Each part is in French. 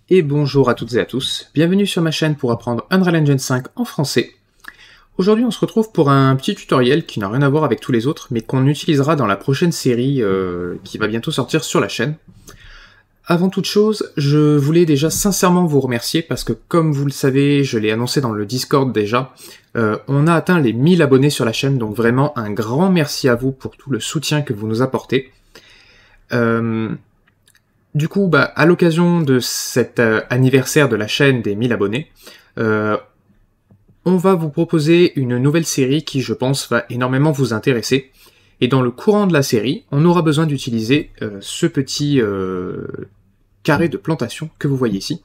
Et bonjour à toutes et à tous, bienvenue sur ma chaîne pour apprendre Unreal Engine 5 en français. Aujourd'hui on se retrouve pour un petit tutoriel qui n'a rien à voir avec tous les autres, mais qu'on utilisera dans la prochaine série qui va bientôt sortir sur la chaîne. Avant toute chose, je voulais déjà sincèrement vous remercier parce que comme vous le savez, je l'ai annoncé dans le Discord déjà, on a atteint les 1000 abonnés sur la chaîne, donc vraiment un grand merci à vous pour tout le soutien que vous nous apportez. Du coup, à l'occasion de cet anniversaire de la chaîne des 1000 abonnés, on va vous proposer une nouvelle série qui, je pense, va énormément vous intéresser. Et dans le courant de la série, on aura besoin d'utiliser ce petit carré de plantation que vous voyez ici.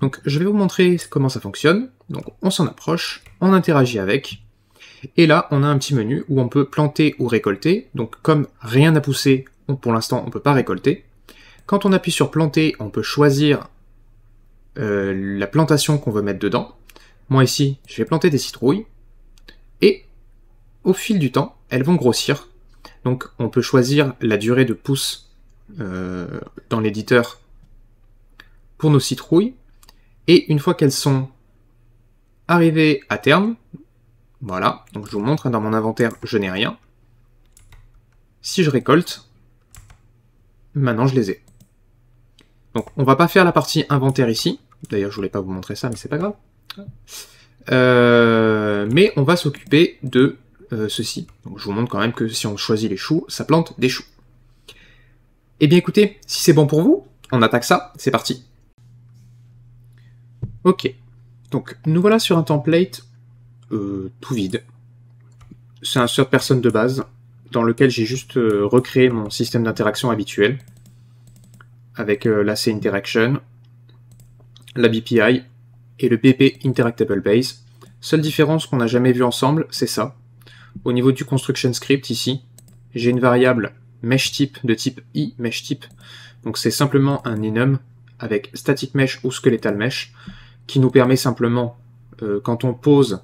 Donc je vais vous montrer comment ça fonctionne. Donc on s'en approche, on interagit avec, et là on a un petit menu où on peut planter ou récolter. Donc comme rien n'a poussé, pour l'instant on ne peut pas récolter. Quand on appuie sur planter, on peut choisir la plantation qu'on veut mettre dedans. Moi ici, je vais planter des citrouilles, et au fil du temps, elles vont grossir. Donc on peut choisir la durée de pousse dans l'éditeur pour nos citrouilles, et une fois qu'elles sont arrivées à terme, voilà, donc je vous montre, dans mon inventaire, je n'ai rien. Si je récolte, maintenant je les ai. Donc on va pas faire la partie inventaire ici, d'ailleurs je voulais pas vous montrer ça, mais c'est pas grave. Mais on va s'occuper de ceci. Donc je vous montre quand même que si on choisit les choux, ça plante des choux. Eh bien écoutez, si c'est bon pour vous, on attaque ça, c'est parti. Ok, donc nous voilà sur un template tout vide. C'est un third person de base, dans lequel j'ai juste recréé mon système d'interaction habituel, avec l'AC Interaction, la BPI et le BP Interactable Base. Seule différence qu'on n'a jamais vu ensemble, c'est ça. Au niveau du construction script ici, j'ai une variable meshType de type iMeshType. Donc c'est simplement un enum avec static mesh ou skeletal mesh qui nous permet simplement, quand on pose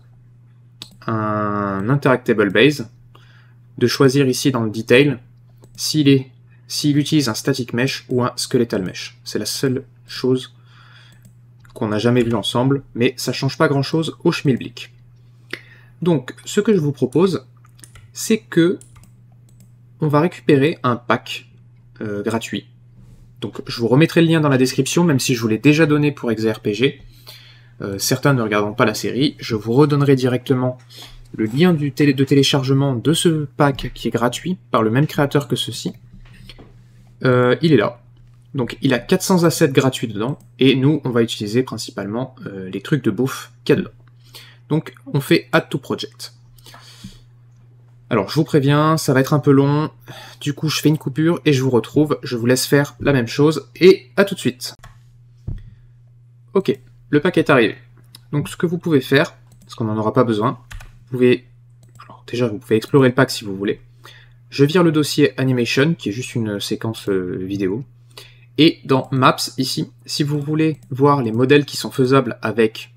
un interactable base, de choisir ici dans le detail s'il utilise un static mesh ou un skeletal mesh. C'est la seule chose qu'on n'a jamais vu ensemble, mais ça change pas grand chose au schmilblick. Donc ce que je vous propose, c'est que on va récupérer un pack gratuit. Donc je vous remettrai le lien dans la description, même si je vous l'ai déjà donné pour ExeRPG. Certains ne regarderont pas la série, je vous redonnerai directement le lien de téléchargement de ce pack qui est gratuit, par le même créateur que ceci. Il est là. Donc il a 400 assets gratuits dedans, et nous on va utiliser principalement les trucs de bouffe qu'il y a dedans. Donc on fait Add to Project. Alors je vous préviens, ça va être un peu long, du coup je fais une coupure et je vous retrouve, je vous laisse faire la même chose, et à tout de suite. Ok, le pack est arrivé. Donc ce que vous pouvez faire, parce qu'on n'en aura pas besoin, vous pouvez explorer le pack si vous voulez. Je vire le dossier Animation, qui est juste une séquence vidéo. Et dans Maps, ici, si vous voulez voir les modèles qui sont faisables avec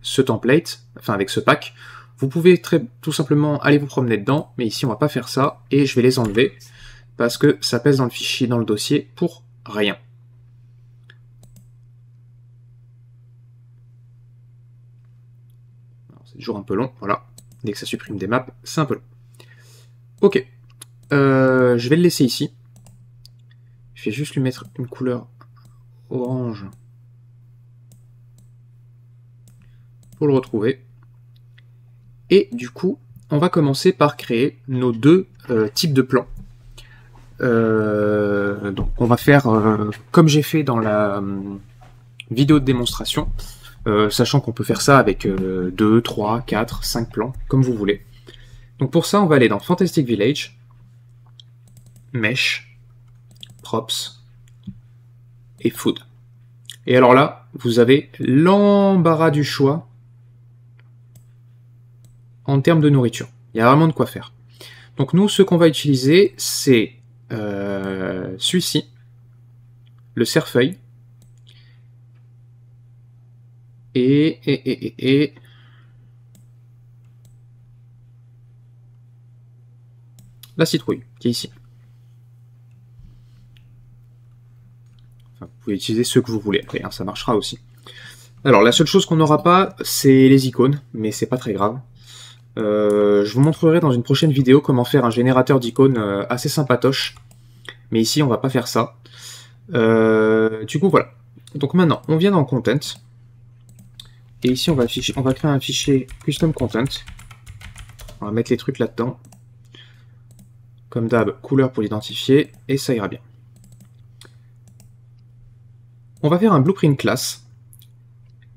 ce template, enfin avec ce pack, vous pouvez tout simplement aller vous promener dedans, mais ici on va pas faire ça, et je vais les enlever, parce que ça pèse dans le fichier, dans le dossier, pour rien. C'est toujours un peu long, voilà. Dès que ça supprime des maps, c'est un peu long. Ok. Je vais le laisser ici. Je vais juste lui mettre une couleur orange pour le retrouver. Et du coup, on va commencer par créer nos deux types de plans. Donc on va faire comme j'ai fait dans la vidéo de démonstration, sachant qu'on peut faire ça avec 2, 3, 4, 5 plans, comme vous voulez. Donc pour ça, on va aller dans Fantastic Village, Mesh, Props et Food. Et alors là, vous avez l'embarras du choix en termes de nourriture. Il y a vraiment de quoi faire. Donc nous, ce qu'on va utiliser, c'est celui-ci, le cerfeuil, et la citrouille, qui est ici. Enfin, vous pouvez utiliser ceux que vous voulez après, hein, ça marchera aussi. Alors la seule chose qu'on n'aura pas, c'est les icônes, mais c'est pas très grave. Je vous montrerai dans une prochaine vidéo comment faire un générateur d'icônes assez sympatoche. Mais ici, on va pas faire ça. Du coup, voilà. Donc maintenant, on vient dans Content. Et ici, on va créer un fichier Custom Content. On va mettre les trucs là-dedans. Comme d'hab, couleur pour l'identifier, et ça ira bien. On va faire un blueprint class,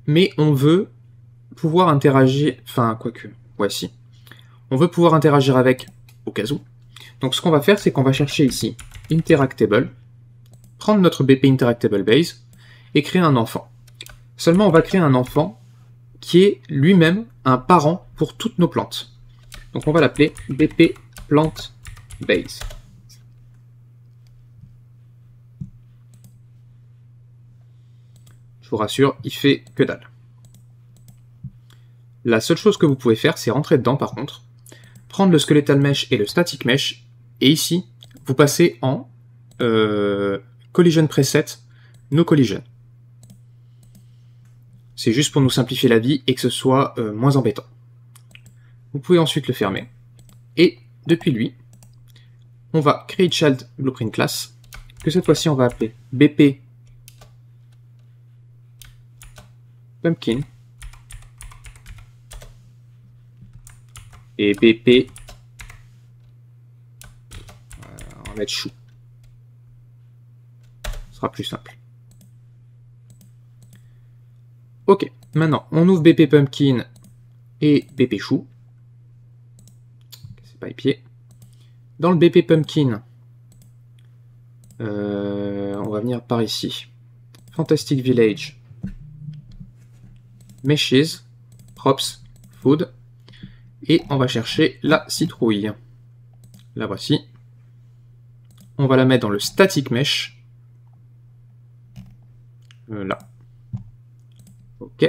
mais on veut pouvoir interagir... Enfin, quoique, voici. On veut pouvoir interagir avec au cas où. Donc ce qu'on va faire, c'est qu'on va chercher ici Interactable, prendre notre BP Interactable Base, et créer un enfant. Seulement, on va créer un enfant qui est lui-même un parent pour toutes nos plantes. Donc on va l'appeler BP Plant Base. Je vous rassure, il fait que dalle. La seule chose que vous pouvez faire, c'est rentrer dedans par contre, prendre le Skeletal Mesh et le Static Mesh, et ici, vous passez en Collision Preset, No Collision. C'est juste pour nous simplifier la vie et que ce soit moins embêtant. Vous pouvez ensuite le fermer. Et depuis lui, on va créer Child Blueprint Class, que cette fois-ci on va appeler BP Pumpkin et BP, on va mettre chou. Ce sera plus simple. Ok, maintenant on ouvre BP Pumpkin et BP chou. C'est pas les pieds. Dans le BP Pumpkin, on va venir par ici. Fantastic Village, Meshes, Props, Food, et on va chercher la citrouille. La voici. On va la mettre dans le Static Mesh. Là. Ok.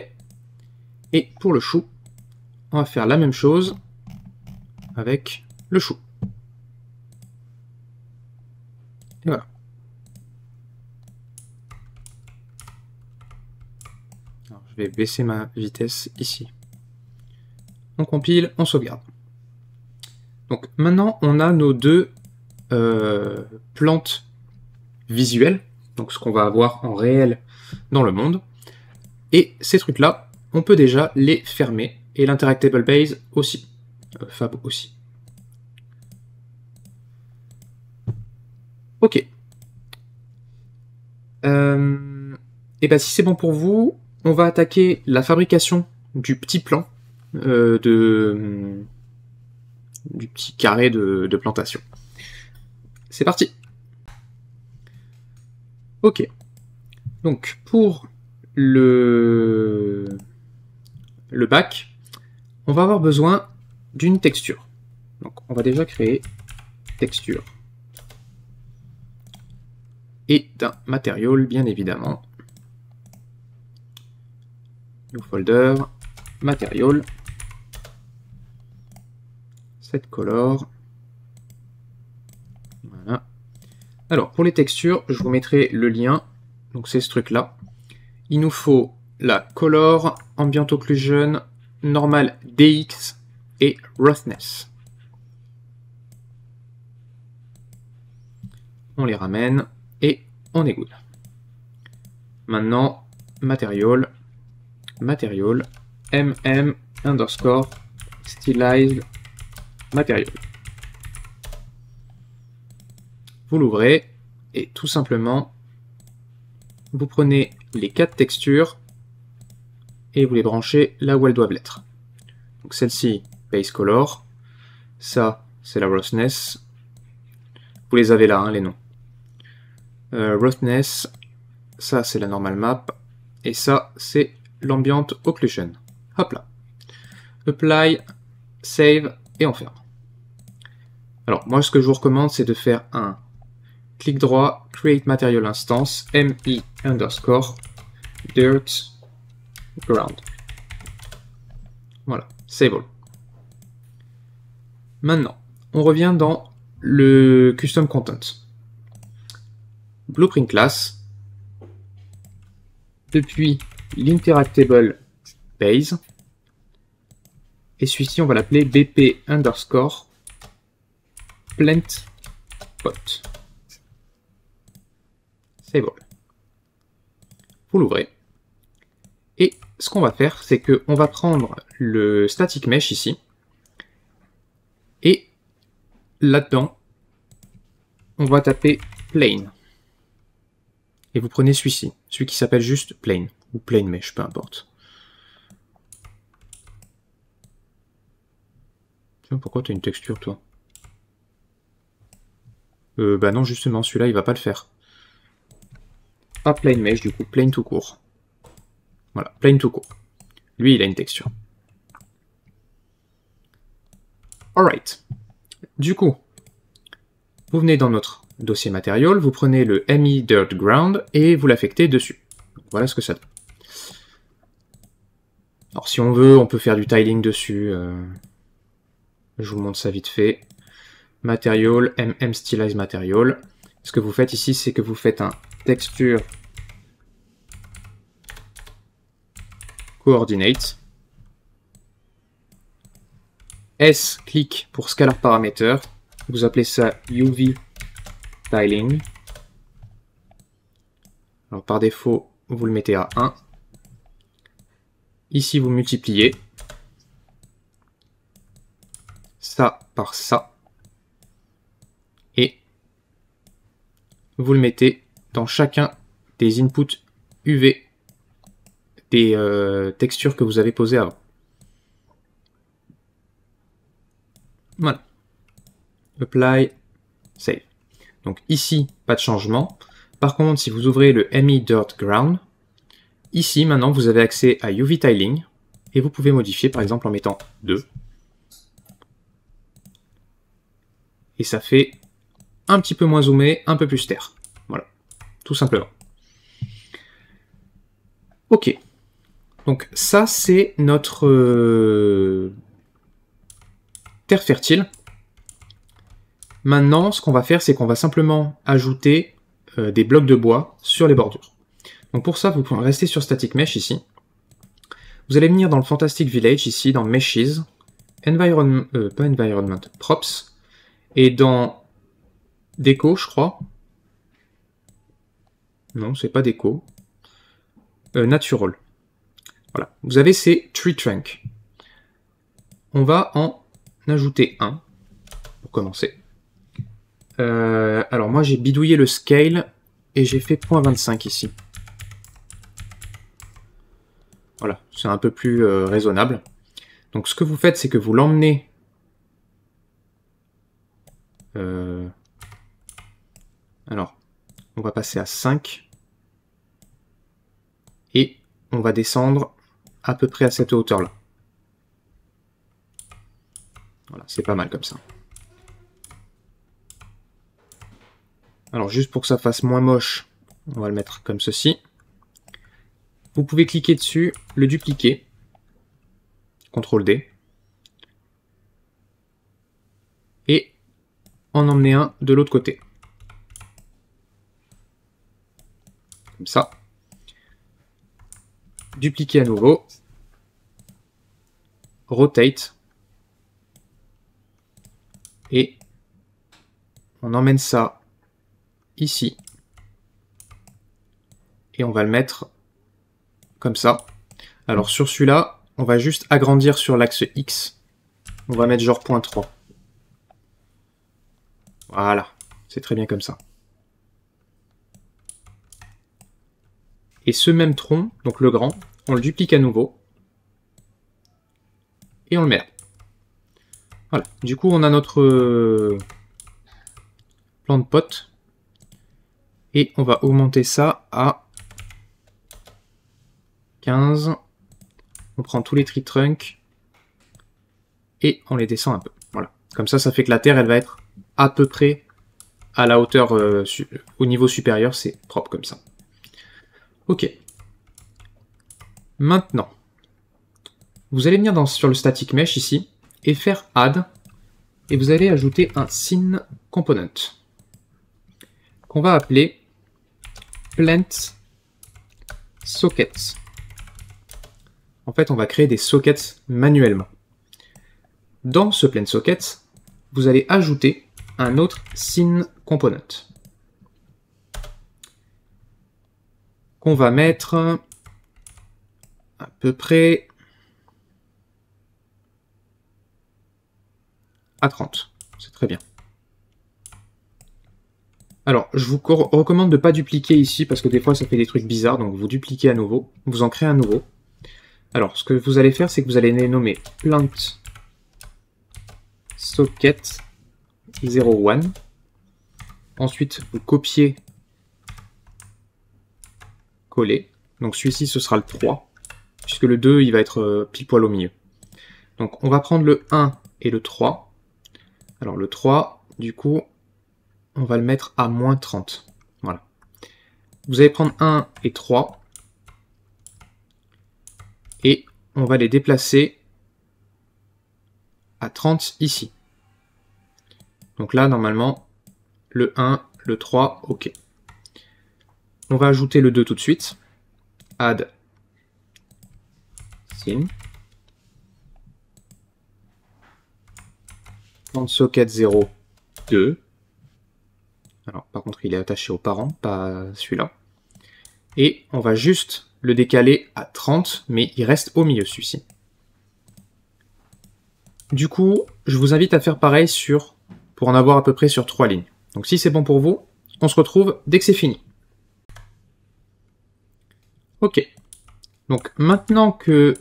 Et pour le chou, on va faire la même chose avec le chou. Et voilà. Alors, je vais baisser ma vitesse ici. On compile, on sauvegarde. Donc maintenant, on a nos deux plantes visuelles, donc ce qu'on va avoir en réel dans le monde. Et ces trucs-là, on peut déjà les fermer, et l'Interactable Base aussi. Fab aussi. Ok. Et bien si c'est bon pour vous, on va attaquer la fabrication du petit plan du petit carré de plantation. C'est parti. Ok. Donc pour le bac, on va avoir besoin d'une texture. Donc on va déjà créer texture. Et d'un matériau, bien évidemment. New folder, matériau, set color. Voilà. Alors pour les textures, je vous mettrai le lien. Donc c'est ce truc là. Il nous faut la color, ambient occlusion, normal DX et roughness. On les ramène et on est good. Maintenant, matériau, mm underscore stylized matériau. Vous l'ouvrez et tout simplement, vous prenez les 4 textures et vous les branchez là où elles doivent l'être. Donc celle-ci, base color, ça c'est la roughness, vous les avez là, hein, les noms. Roughness, ça c'est la normal map, et ça c'est l'ambient occlusion. Hop là. Apply, save, et on ferme. Alors moi ce que je vous recommande c'est de faire un clic droit, create material instance, mi underscore dirt ground. Voilà, save all. Maintenant, on revient dans le custom content. Blueprint class, depuis l'interactable base. Et celui-ci, on va l'appeler bp underscore plant pot. Save all. Vous l'ouvrez. Et ce qu'on va faire, c'est qu'on va prendre le static mesh ici. Et là-dedans, on va taper plane. Et vous prenez celui-ci, celui qui s'appelle juste plane, ou plane mesh, peu importe. Tiens, pourquoi tu as une texture, toi? Bah non, justement, celui-là, il va pas le faire. Pas plane mesh, du coup, plane tout court. Voilà, plane tout court. Lui, il a une texture. Alright. Du coup, vous venez dans notre dossier Material, vous prenez le ME Dirt Ground et vous l'affectez dessus. Voilà ce que ça donne. Alors si on veut, on peut faire du tiling dessus. Je vous montre ça vite fait. Material, MM Stylize Material. Ce que vous faites ici, c'est que vous faites un texture coordinate. S, clic pour scalar parameter. Vous appelez ça UV tiling. Alors par défaut, vous le mettez à 1. Ici, vous multipliez ça par ça. Et vous le mettez dans chacun des inputs UV des textures que vous avez posées avant. Voilà. Apply, save. Donc ici, pas de changement. Par contre, si vous ouvrez le ME Dirt Ground, ici, maintenant, vous avez accès à UV Tiling, et vous pouvez modifier, par exemple, en mettant 2. Et ça fait un petit peu moins zoomé, un peu plus terre. Voilà, tout simplement. Ok. Donc ça, c'est notre terre fertile. Maintenant, ce qu'on va faire, c'est qu'on va simplement ajouter des blocs de bois sur les bordures. Donc pour ça, vous pouvez rester sur Static Mesh ici. Vous allez venir dans le Fantastic Village ici, dans Meshes, Environment, pas Environment, Props, et dans Déco, je crois. Non, c'est pas Déco. Natural. Voilà. Vous avez ces Tree Trunk. On va en ajouter un pour commencer. Alors moi j'ai bidouillé le scale et j'ai fait 0.25 ici. Voilà, c'est un peu plus raisonnable. Donc ce que vous faites, c'est que vous l'emmenez alors, on va passer à 5 et on va descendre à peu près à cette hauteur-là. Voilà, c'est pas mal comme ça. Alors juste pour que ça fasse moins moche, on va le mettre comme ceci. Vous pouvez cliquer dessus, le dupliquer, CTRL D, et en emmener un de l'autre côté. Comme ça. Dupliquer à nouveau. Rotate. Et on emmène ça ici. Et on va le mettre comme ça. Alors sur celui-là, on va juste agrandir sur l'axe X. On va mettre genre 0.3. Voilà, c'est très bien comme ça. Et ce même tronc, donc le grand, on le duplique à nouveau. Et on le met là. Voilà, du coup on a notre plan de pot. Et on va augmenter ça à 15. On prend tous les tree trunks. Et on les descend un peu. Voilà, comme ça, ça fait que la terre, elle va être à peu près à la hauteur, au niveau supérieur, c'est propre comme ça. Ok. Maintenant, vous allez venir sur le static mesh ici et faire add et vous allez ajouter un scene component qu'on va appeler plant sockets. En fait, on va créer des sockets manuellement. Dans ce plain socket, vous allez ajouter un autre scene component qu'on va mettre à peu près à 30. C'est très bien. Alors, je vous recommande de ne pas dupliquer ici parce que des fois ça fait des trucs bizarres, donc vous dupliquez à nouveau, vous en créez un nouveau. Alors, ce que vous allez faire, c'est que vous allez les nommer plant socket 01. Ensuite, vous copiez, coller. Donc celui-ci, ce sera le 3, puisque le 2, il va être pile poil au milieu. Donc on va prendre le 1 et le 3. Alors le 3, du coup, on va le mettre à moins 30. Voilà. Vous allez prendre 1 et 3. Et on va les déplacer à 30 ici. Donc là, normalement, le 1, le 3, ok. On va ajouter le 2 tout de suite. Add scene. Plant socket 0, 2. Alors, par contre, il est attaché aux parents, pas celui-là. Et on va juste le décaler à 30, mais il reste au milieu, celui-ci. Du coup, je vous invite à faire pareil pour en avoir à peu près sur 3 lignes. Donc si c'est bon pour vous, on se retrouve dès que c'est fini. Ok. Donc maintenant que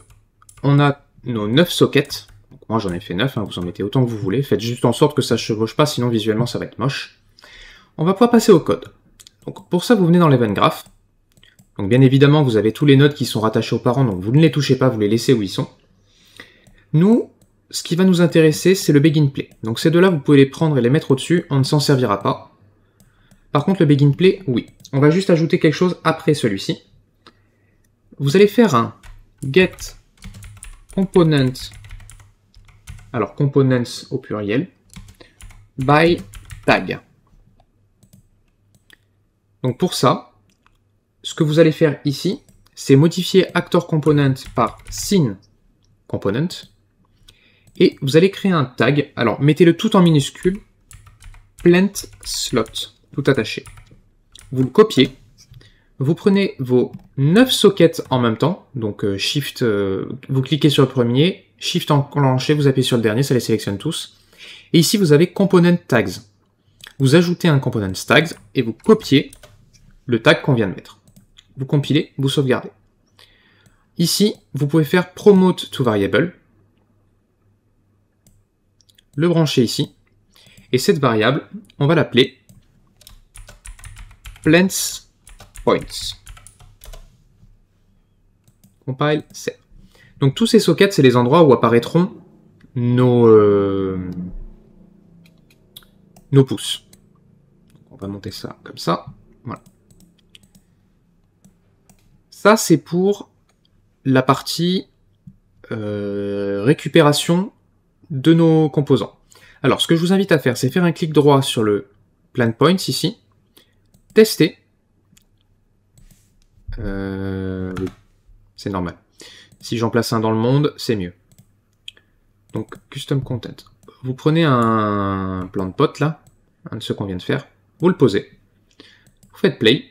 on a nos 9 sockets, donc moi j'en ai fait 9, hein, vous en mettez autant que vous voulez, faites juste en sorte que ça ne chevauche pas, sinon visuellement ça va être moche. On va pouvoir passer au code. Donc pour ça, vous venez dans l'event graph. Donc bien évidemment, vous avez tous les nodes qui sont rattachés aux parents, donc vous ne les touchez pas, vous les laissez où ils sont. Nous, ce qui va nous intéresser, c'est le begin play. Donc ces deux-là, vous pouvez les prendre et les mettre au-dessus, on ne s'en servira pas. Par contre, le begin play, oui. On va juste ajouter quelque chose après celui-ci. Vous allez faire un get component, alors components au pluriel, by tag. Donc pour ça, ce que vous allez faire ici, c'est modifier actor component par scene component, et vous allez créer un tag. Alors mettez-le tout en minuscule, plant slot, tout attaché. Vous le copiez, vous prenez vos 9 sockets en même temps, donc Shift, vous cliquez sur le premier, Shift enclenché, vous appuyez sur le dernier, ça les sélectionne tous. Et ici vous avez component tags. Vous ajoutez un component tags et vous copiez le tag qu'on vient de mettre. Vous compilez, vous sauvegardez. Ici, vous pouvez faire promote to variable, le brancher ici, et cette variable, on va l'appeler plants points. Compile, save. Donc tous ces sockets, c'est les endroits où apparaîtront nos pouces. Donc, on va monter ça comme ça. Voilà. Ça, c'est pour la partie récupération de nos composants. Alors, ce que je vous invite à faire, c'est faire un clic droit sur le plant points ici, tester. Oui, c'est normal. Si j'en place un dans le monde, c'est mieux. Donc, custom content. Vous prenez un plan de pote là, un de ceux qu'on vient de faire, vous le posez, vous faites play,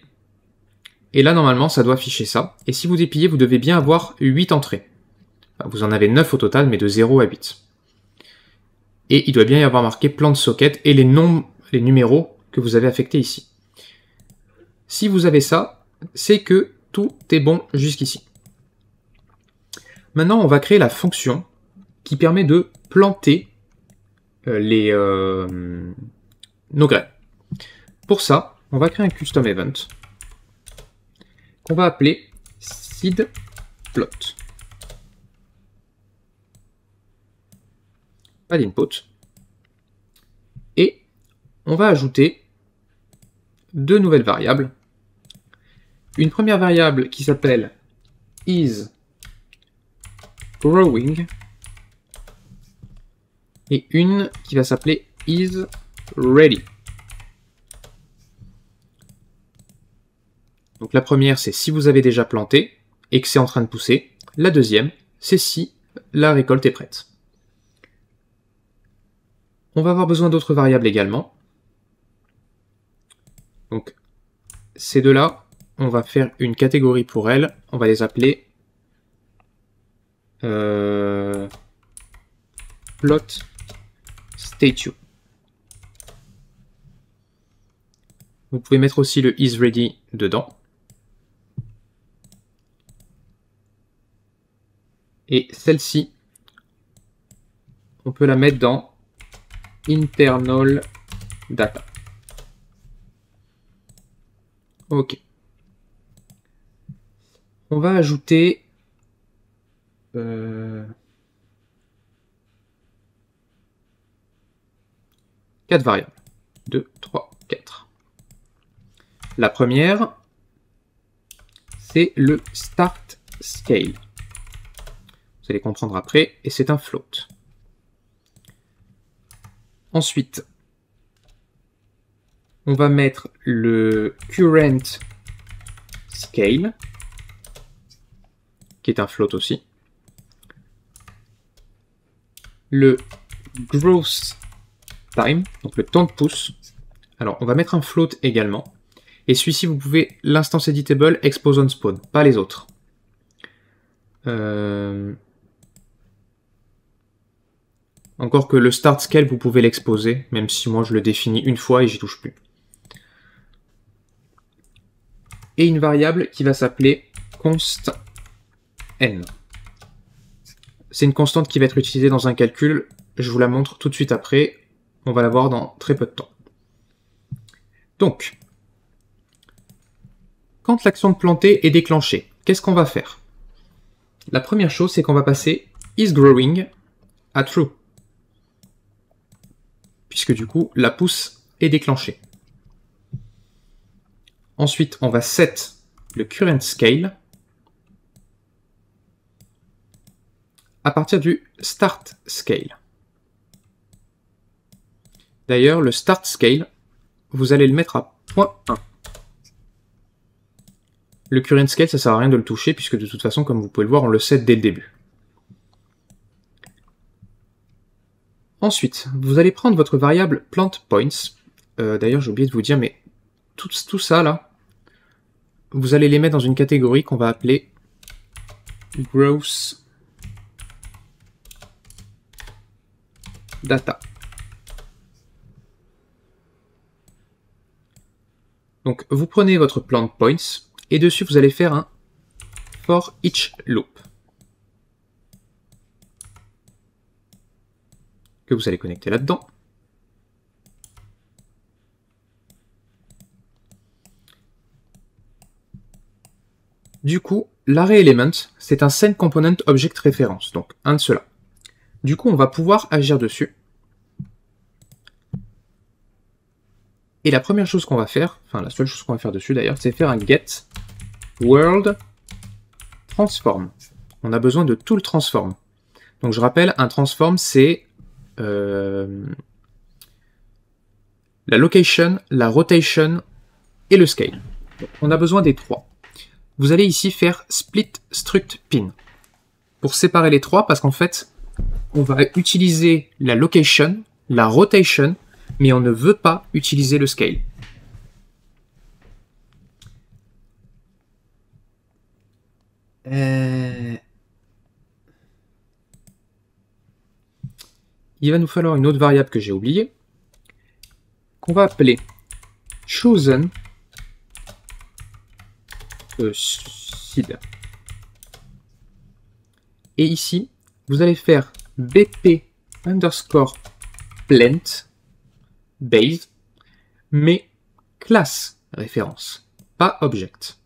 et là normalement ça doit afficher ça, et si vous dépliez, vous devez bien avoir 8 entrées. Enfin, vous en avez 9 au total, mais de 0 à 8. Et il doit bien y avoir marqué plan de socket et les numéros que vous avez affectés ici. Si vous avez ça, c'est que tout est bon jusqu'ici. Maintenant, on va créer la fonction qui permet de planter nos graines. Pour ça, on va créer un custom event qu'on va appeler seed plot. Pas d'input. Et on va ajouter 2 nouvelles variables. Une première variable qui s'appelle is growing et une qui va s'appeler is ready. Donc Donc la première, c'est si vous avez déjà planté et que c'est en train de pousser. La deuxième, c'est si la récolte est prête. On va avoir besoin d'autres variables également. Donc ces deux-là, on va faire une catégorie pour elles. On va les appeler plot statue. Vous pouvez mettre aussi le isReady dedans. Et celle-ci, on peut la mettre dans internal data. Ok. On va ajouter 4 variables. 2, 3, 4. La première, c'est le start scale. Vous allez comprendre après, et c'est un float. Ensuite, on va mettre le current scale, qui est un float aussi. Le growth time, donc le temps de pousse. Alors, on va mettre un float également. Et celui-ci, vous pouvez l'instance editable expose on spawn, pas les autres. Encore que le start scale, vous pouvez l'exposer, même si moi je le définis une fois et j'y touche plus. Et une variable qui va s'appeler const n. C'est une constante qui va être utilisée dans un calcul. Je vous la montre tout de suite après. On va la voir dans très peu de temps. Donc, quand l'action de planter est déclenchée, qu'est-ce qu'on va faire? La première chose, c'est qu'on va passer isGrowing à true. Puisque du coup, la pousse est déclenchée. Ensuite, on va set le current scale à partir du start scale. D'ailleurs, le start scale, vous allez le mettre à 0.1. Le current scale, ça sert à rien de le toucher, puisque de toute façon, comme vous pouvez le voir, on le set dès le début. Ensuite, vous allez prendre votre variable plant points. D'ailleurs, j'ai oublié de vous dire, mais tout ça, là, vous allez les mettre dans une catégorie qu'on va appeler growth data. Donc, vous prenez votre plant points, et dessus, vous allez faire un for each loop. Que vous allez connecter là-dedans. Du coup, l'arrayElement, c'est un sendComponentObjectReference, donc un de ceux-là. Du coup, on va pouvoir agir dessus. Et la première chose qu'on va faire, enfin la seule chose qu'on va faire dessus d'ailleurs, c'est faire un getWorldTransform. On a besoin de tout le transform. Donc je rappelle, un transform, c'est la location, la rotation et le scale. Donc, on a besoin des trois. Vous allez ici faire split struct pin pour séparer les trois, parce qu'en fait, on va utiliser la location, la rotation, mais on ne veut pas utiliser le scale. Il va nous falloir une autre variable que j'ai oubliée, qu'on va appeler chosen seed. Et ici, vous allez faire bp underscore plant base, mais classe référence, pas object.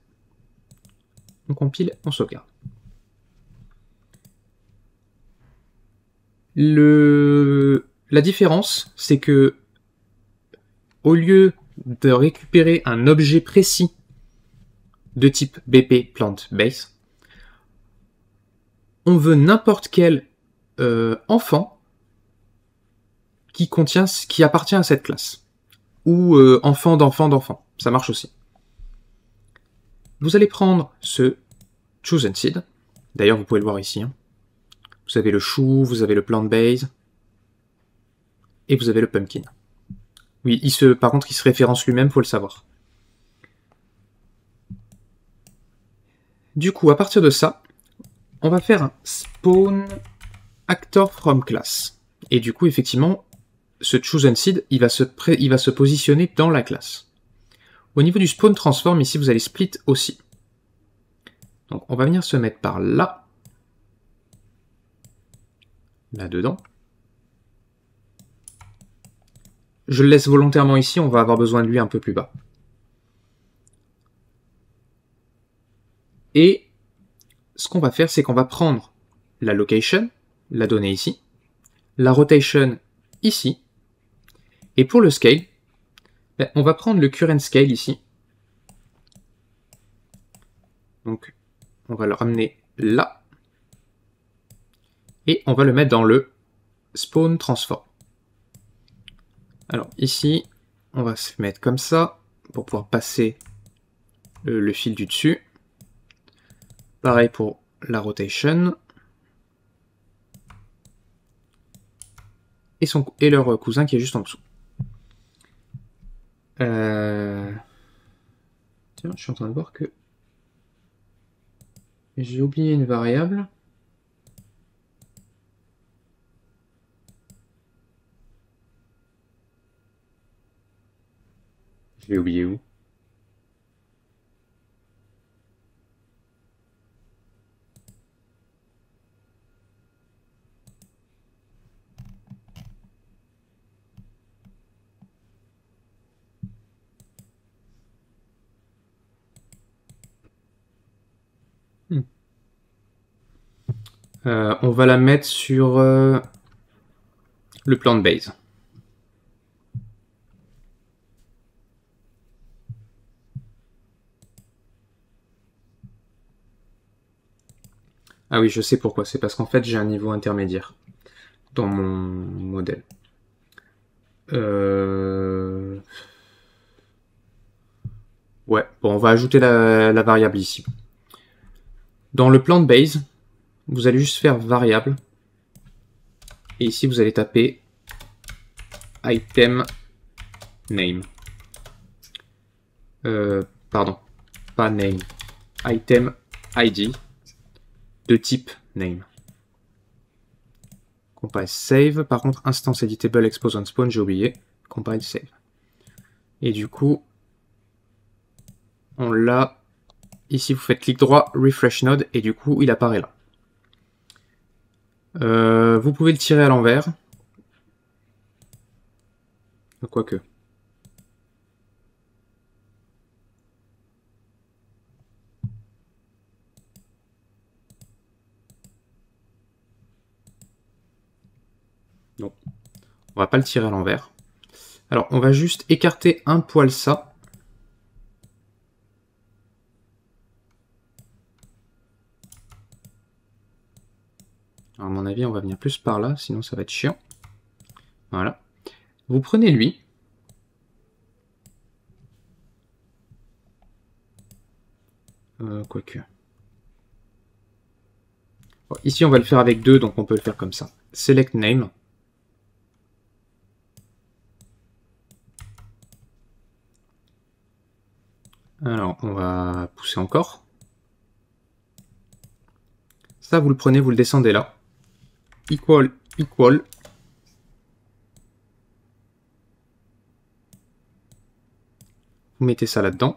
On compile, on sauvegarde. La différence, c'est que au lieu de récupérer un objet précis de type bp plant base, on veut n'importe quel enfant qui appartient à cette classe, ou enfant d'enfant d'enfant, ça marche aussi. vous allez prendre ce Chosen Seed. D'ailleurs, vous pouvez le voir ici. Hein. Vous avez le chou, vous avez le plant base, et vous avez le pumpkin. Oui, par contre, il se référence lui-même, faut le savoir. Du coup, à partir de ça, on va faire un spawn actor from class. Et du coup, effectivement, ce chosen seed, il va se positionner dans la classe. Au niveau du spawn transform, ici, vous allez split aussi. Donc, on va venir se mettre par là. Là-dedans. Je le laisse volontairement ici, on va avoir besoin de lui un peu plus bas. Et ce qu'on va faire, c'est qu'on va prendre la location, la donner ici, la rotation ici, et pour le scale, on va prendre le current scale ici. Donc, on va le ramener là, et on va le mettre dans le spawn transform. Alors ici, on va se mettre comme ça, pour pouvoir passer le fil du dessus. Pareil pour la rotation. Et leur cousin qui est juste en dessous. Tiens, je suis en train de voir que j'ai oublié une variable. Je l'ai oublié où? On va la mettre sur le plant base. Ah oui, je sais pourquoi. C'est parce qu'en fait, j'ai un niveau intermédiaire dans mon modèle. Ouais, bon, on va ajouter la variable ici. Dans le plant base, vous allez juste faire variable. Et ici, vous allez taper item name. Pardon, pas name. Item ID de type name. Compile save. Par contre, instance editable expose on spawn, j'ai oublié. Compile save. Et du coup, on l'a. Ici, vous faites clic droit, refresh node, et du coup, il apparaît là. Vous pouvez le tirer à l'envers. Quoique. Non. On va pas le tirer à l'envers. Alors, on va juste écarter un poil ça. Alors, à mon avis, on va venir plus par là, sinon ça va être chiant. Voilà. Vous prenez lui. Quoique. Bon, ici, on va le faire avec 2, donc on peut le faire comme ça. Select name. Alors, on va pousser encore. Ça, vous le prenez, vous le descendez là. Equal, equal. Vous mettez ça là-dedans.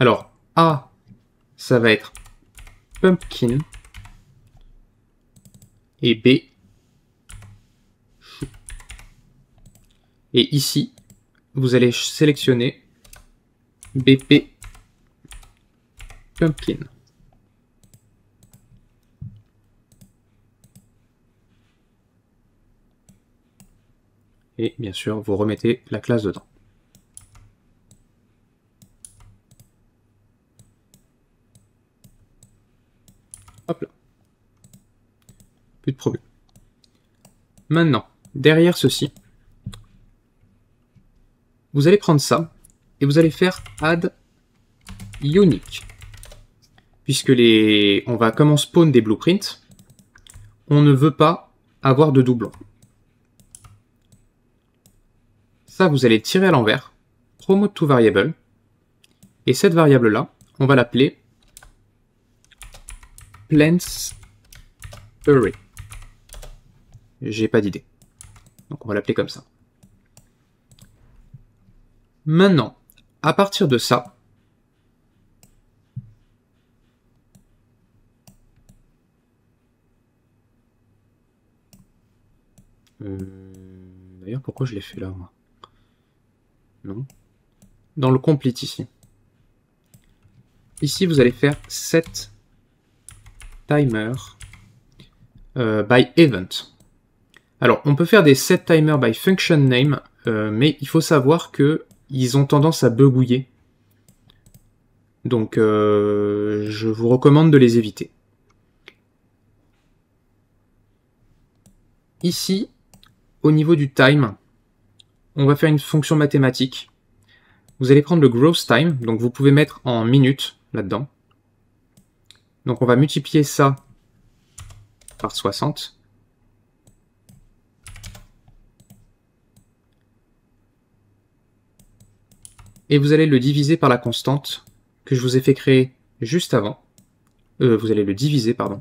Alors, A, ça va être pumpkin. Et B, chou. Et ici, vous allez sélectionner BP pumpkin. Et bien sûr, vous remettez la classe dedans. Hop là. Plus de problème. Maintenant, derrière ceci, vous allez prendre ça et vous allez faire add unique. Puisque on va comme on spawn des blueprints, on ne veut pas avoir de doublons. Ça, vous allez le tirer à l'envers, promote to variable, et cette variable-là, on va l'appeler plants array. J'ai pas d'idée. Donc on va l'appeler comme ça. Maintenant, à partir de ça, d'ailleurs, pourquoi je l'ai fait là, moi? Non. Dans le complete ici. Ici, vous allez faire set timer by event. Alors, on peut faire des set timer by function name, mais il faut savoir que ils ont tendance à bugouiller. Donc, je vous recommande de les éviter. Ici, au niveau du time, on va faire une fonction mathématique. Vous allez prendre le gross time, donc vous pouvez mettre en minutes là-dedans. Donc on va multiplier ça par 60. Et vous allez le diviser par la constante que je vous ai fait créer juste avant. Vous allez le diviser, pardon.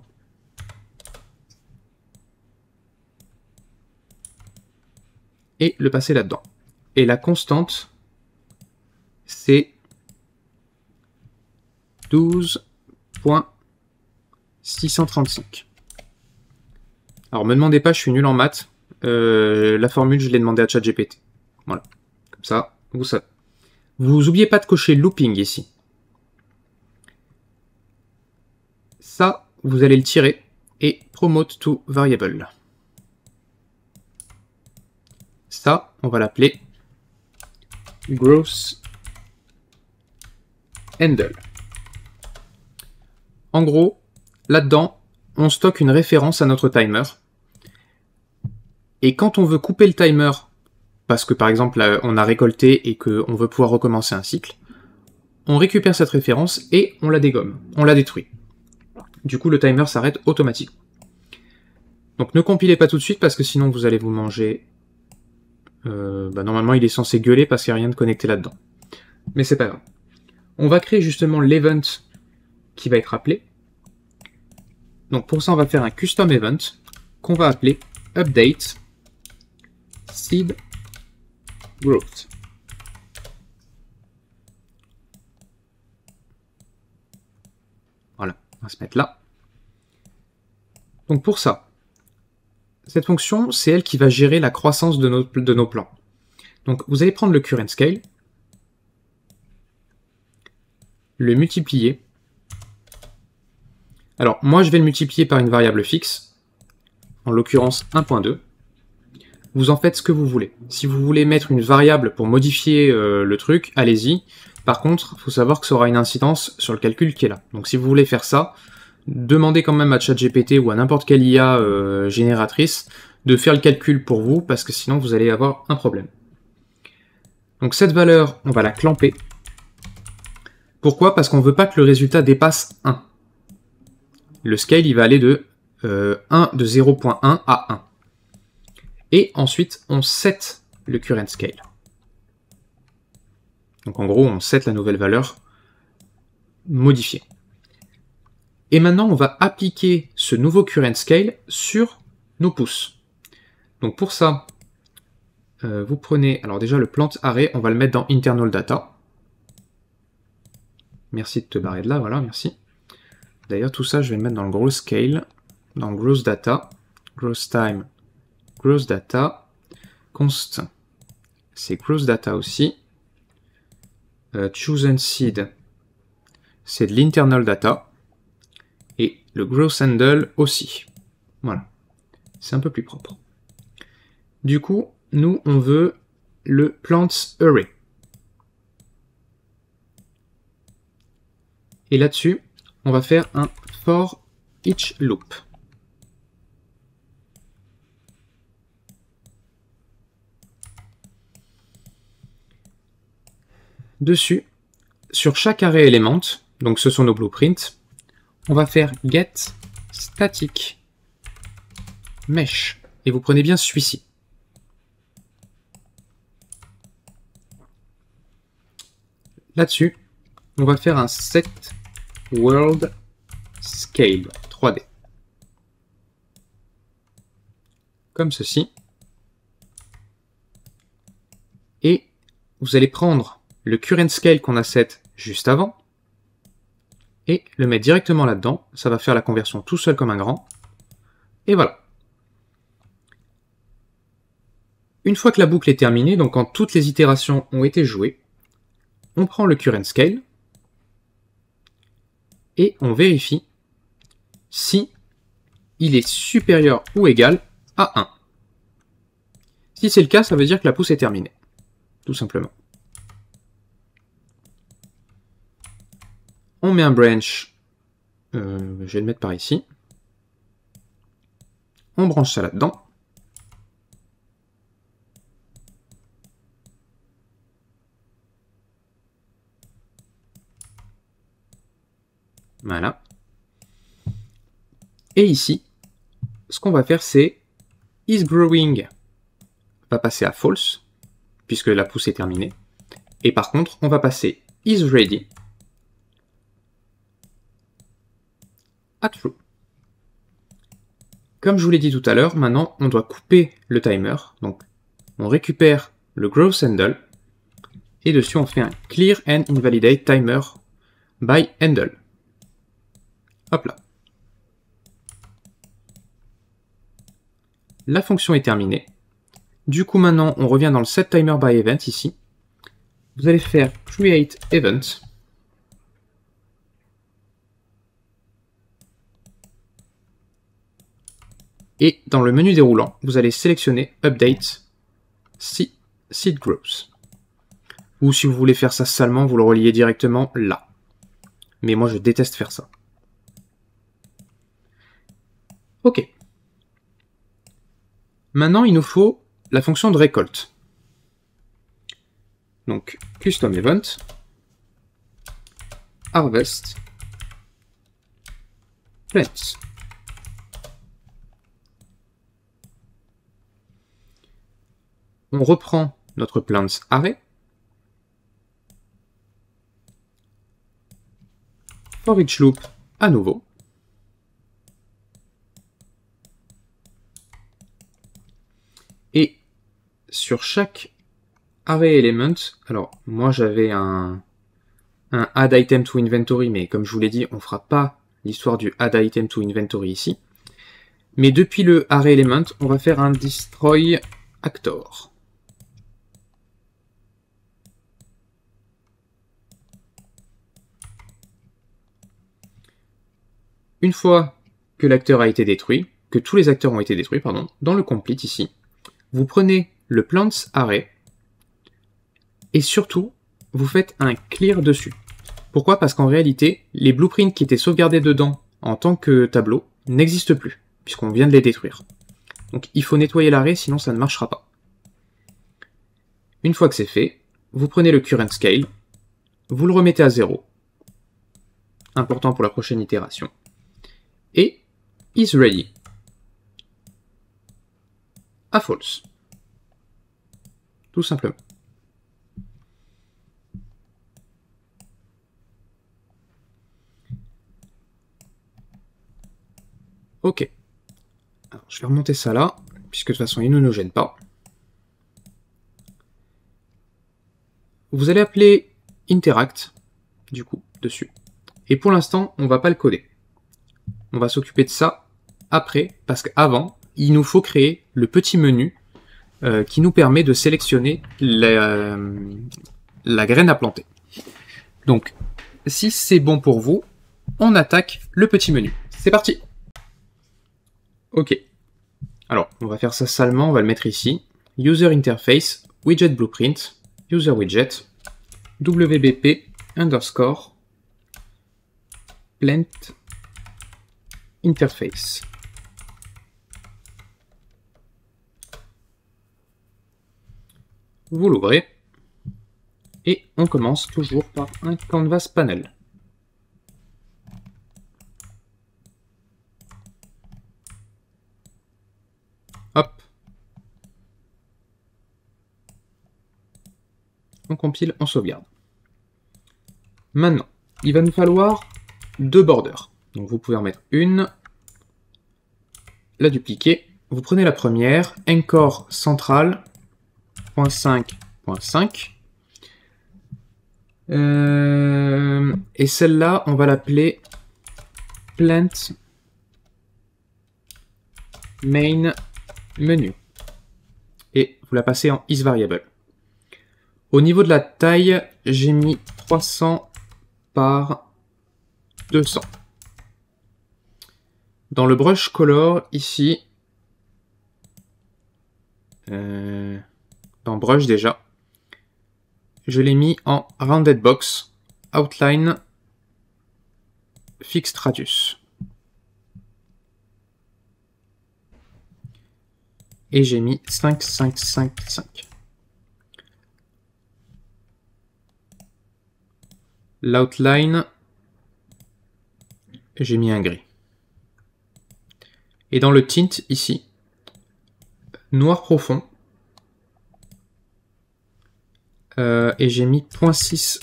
Et le passer là-dedans. Et la constante, c'est 12.635. Alors, me demandez pas, je suis nul en maths. La formule, je l'ai demandé à ChatGPT. Voilà. Comme ça, vous savez. Vous oubliez pas de cocher looping ici. Ça, vous allez le tirer et promote to variable. Ça, on va l'appeler gross handle. En gros, là-dedans, on stocke une référence à notre timer. Et quand on veut couper le timer, parce que par exemple on a récolté et qu'on veut pouvoir recommencer un cycle, on récupère cette référence et on la dégomme, on la détruit. Du coup, le timer s'arrête automatiquement. Donc ne compilez pas tout de suite parce que sinon vous allez vous manger... normalement il est censé gueuler parce qu'il n'y a rien de connecté là-dedans. Mais c'est pas grave. On va créer justement l'event qui va être appelé. Donc pour ça on va faire un custom event qu'on va appeler update seed growth. Voilà, on va se mettre là. Donc pour ça, cette fonction, c'est elle qui va gérer la croissance de nos plans. Donc vous allez prendre le current scale, le multiplier. Alors moi je vais le multiplier par une variable fixe, en l'occurrence 1.2. Vous en faites ce que vous voulez. Si vous voulez mettre une variable pour modifier le truc, allez-y. Par contre, il faut savoir que ça aura une incidence sur le calcul qui est là. Donc si vous voulez faire ça, demandez quand même à ChatGPT ou à n'importe quelle IA génératrice de faire le calcul pour vous, parce que sinon vous allez avoir un problème. Donc cette valeur, on va la clamper. Pourquoi? Parce qu'on ne veut pas que le résultat dépasse 1. Le scale, il va aller de 0.1 à 1. Et ensuite, on set le current scale. Donc en gros, on set la nouvelle valeur modifiée. Et maintenant, on va appliquer ce nouveau current scale sur nos pouces. Donc pour ça, vous prenez, alors déjà le plant array, on va le mettre dans internal data. Merci de te barrer de là, voilà, merci. D'ailleurs, tout ça, je vais le mettre dans le gross scale, dans le gross data, gross time, gross data, const, c'est gross data aussi. Chosen seed, c'est de l'internal data. Et le gross handle aussi. Voilà. C'est un peu plus propre. Du coup, nous, on veut le plants array. Et là-dessus, on va faire un for each loop. Dessus, sur chaque array element, donc ce sont nos blueprints, on va faire get static mesh. Et vous prenez bien celui-ci. Là-dessus, on va faire un set world scale 3D. Comme ceci. Et vous allez prendre le current scale qu'on a set juste avant et le mettre directement là-dedans. Ça va faire la conversion tout seul comme un grand. Et voilà. Une fois que la boucle est terminée, donc quand toutes les itérations ont été jouées, on prend le current scale et on vérifie si il est supérieur ou égal à 1. Si c'est le cas, ça veut dire que la pousse est terminée, tout simplement. On met un branch, je vais le mettre par ici. On branche ça là-dedans. Voilà. Et ici, ce qu'on va faire, c'est isGrowing va passer à false, puisque la pousse est terminée. Et par contre, on va passer isReady à true. Comme je vous l'ai dit tout à l'heure, maintenant, on doit couper le timer. Donc, on récupère le growth handle, et dessus, on fait un clear and invalidate timer by handle. Hop là. La fonction est terminée. Du coup, maintenant, on revient dans le set timer by event ici. Vous allez faire create event. Et dans le menu déroulant, vous allez sélectionner update seed growth. Ou si vous voulez faire ça salement, vous le reliez directement là. Mais moi, je déteste faire ça. Ok. Maintenant, il nous faut la fonction de récolte. Donc, custom event, harvest, plants. On reprend notre plants array. For each loop à nouveau. Et sur chaque array element, alors moi j'avais un add item to inventory, mais comme je vous l'ai dit, on ne fera pas l'histoire du add item to inventory ici. Mais depuis le array element, on va faire un destroy actor. Une fois que l'acteur a été détruit, que tous les acteurs ont été détruits, pardon, dans le complete ici, vous prenez le plants array et surtout, vous faites un clear dessus. Pourquoi? Parce qu'en réalité, les blueprints qui étaient sauvegardés dedans en tant que tableau n'existent plus, puisqu'on vient de les détruire. Donc il faut nettoyer l'array, sinon ça ne marchera pas. Une fois que c'est fait, vous prenez le current scale, vous le remettez à 0, important pour la prochaine itération, et isReady à false. Tout simplement. Ok. Alors, je vais remonter ça là, puisque de toute façon, il ne nous gêne pas. Vous allez appeler interact, du coup, dessus. Et pour l'instant, on ne va pas le coder. On va s'occuper de ça après, parce qu'avant, il nous faut créer le petit menu qui nous permet de sélectionner la graine à planter. Donc, si c'est bon pour vous, on attaque le petit menu. C'est parti! Ok. Alors, on va faire ça salement, on va le mettre ici. User Interface, Widget Blueprint, User Widget, WBP underscore plant interface. Vous l'ouvrez. Et on commence toujours par un canvas panel. Hop. On compile, on sauvegarde. Maintenant, il va nous falloir 2 borders. Donc vous pouvez en mettre une, la dupliquer. Vous prenez la première, Anchor central, .5.5. Et celle-là, on va l'appeler Plant Main Menu. Et vous la passez en isVariable. Au niveau de la taille, j'ai mis 300 par 200. Dans le brush color, ici, dans brush déjà, je l'ai mis en rounded box, outline, fixed radius. Et j'ai mis 5, 5, 5, 5. L'outline, j'ai mis un gris. Et dans le tint, ici, noir profond. Et j'ai mis 0.6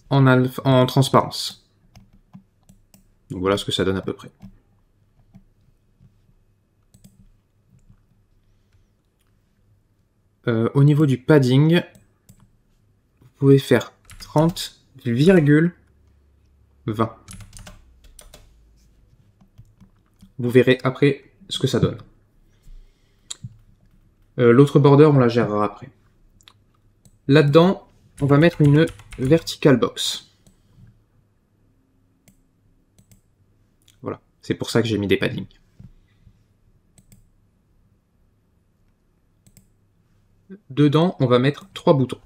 en transparence. Donc voilà ce que ça donne à peu près. Au niveau du padding, vous pouvez faire 30,20. Vous verrez après ce que ça donne. L'autre border, on la gérera après. Là-dedans, on va mettre une vertical box. Voilà, c'est pour ça que j'ai mis des paddings. Dedans, on va mettre 3 boutons.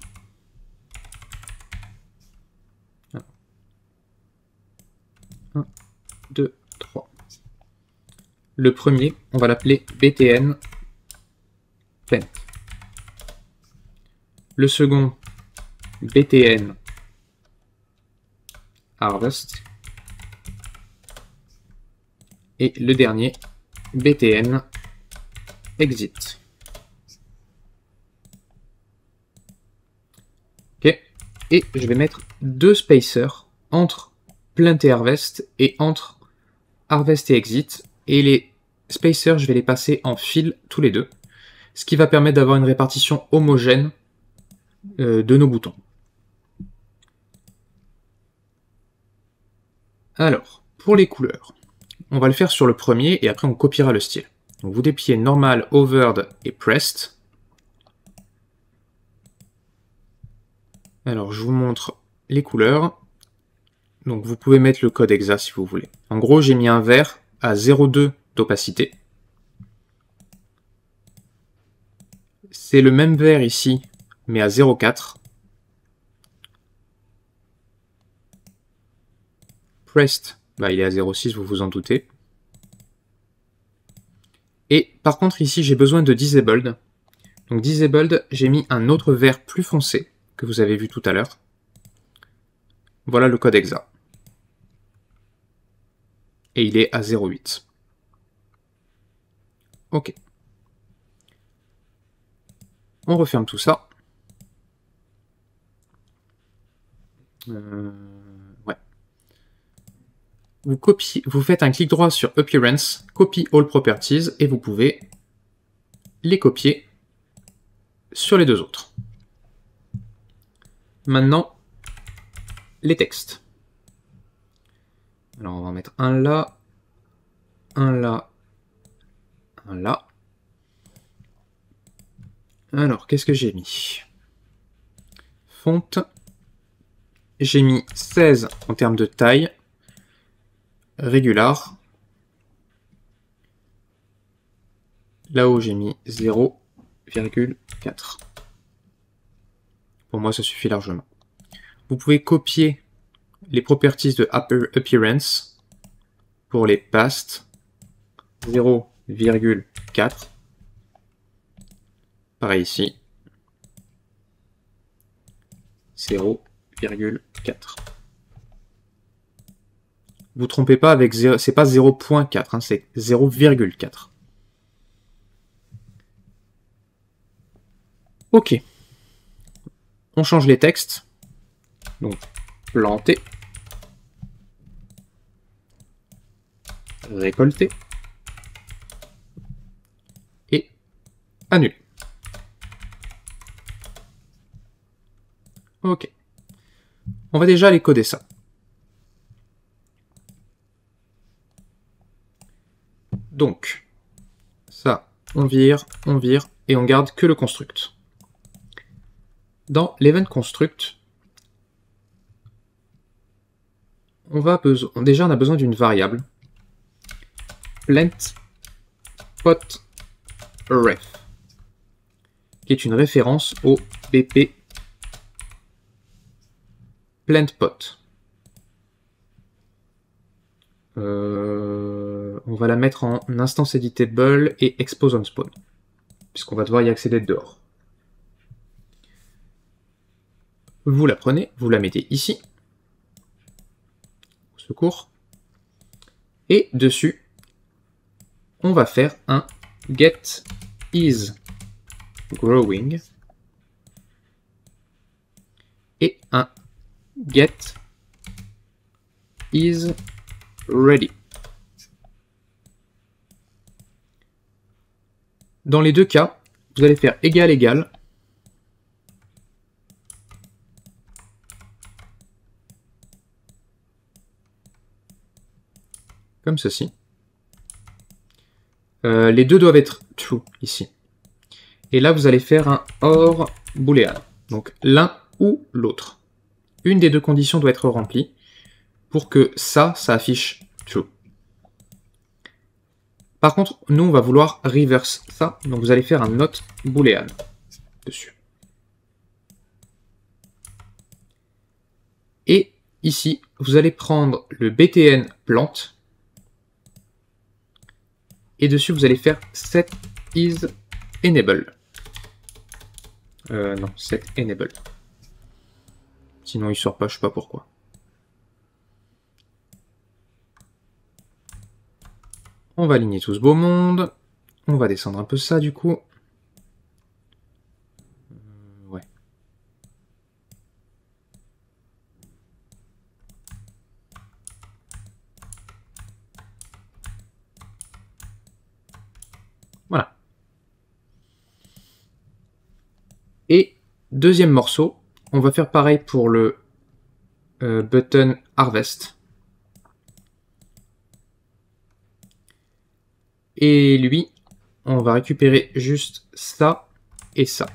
1, 2, 3. Le premier, on va l'appeler BTN Plant. Le second, BTN Harvest. Et le dernier, BTN Exit. Ok. Et je vais mettre 2 spacers entre Plant et Harvest et entre Harvest et Exit. Et les spacers, je vais les passer en fil tous les deux. Ce qui va permettre d'avoir une répartition homogène de nos boutons. Alors, pour les couleurs, on va le faire sur le premier et après on copiera le style. Donc vous dépliez Normal, Hovered et Pressed. Alors je vous montre les couleurs. Donc vous pouvez mettre le code exact si vous voulez. En gros, j'ai mis un vert à 0,2 d'opacité. C'est le même vert ici, mais à 0,4. Pressed, bah, il est à 0,6, vous vous en doutez. Et par contre, ici, j'ai besoin de Disabled. Donc Disabled, j'ai mis un autre vert plus foncé, que vous avez vu tout à l'heure. Voilà le code exact. Et il est à 0,8. Ok. On referme tout ça. Ouais. Vous faites un clic droit sur Appearance, Copy All Properties, et vous pouvez les copier sur les deux autres. Maintenant, les textes. Alors on va en mettre un là, un là, un là. Alors, qu'est-ce que j'ai mis? Fonte. J'ai mis 16 en termes de taille. Régular. Là-haut, j'ai mis 0,4. Pour moi, ça suffit largement. Vous pouvez copier les properties de Appearance pour les past. 0,4. Pareil ici. 0,4. Vous trompez pas avec 0, c'est pas 0,4, hein, c'est 0,4. Ok. On change les textes. Donc, planter. Récolter. Et annuler. Ok. On va déjà aller coder ça. Donc, ça, on vire, et on garde que le construct. Dans l'event construct, déjà on a besoin d'une variable plant pot ref, qui est une référence au BP plant pot. On va la mettre en instance editable et expose on spawn, puisqu'on va devoir y accéder de dehors. Vous la prenez, vous la mettez ici, au secours, et dessus, on va faire un get is growing et un get is ready. Dans les deux cas, vous allez faire égal égal. Comme ceci. Les deux doivent être true ici. Et là, vous allez faire un or boolean. Donc l'un ou l'autre. Une des deux conditions doit être remplie pour que ça affiche true. Par contre, nous, on va vouloir reverse ça. Donc vous allez faire un not boolean dessus. Et ici, vous allez prendre le btn plant. Et dessus, vous allez faire set is enable. Non, set enable. Sinon, il sort pas, je sais pas pourquoi. On va aligner tout ce beau monde. On va descendre un peu ça, du coup. Ouais. Voilà. Et deuxième morceau, on va faire pareil pour le button harvest. Et lui, on va récupérer juste ça et ça.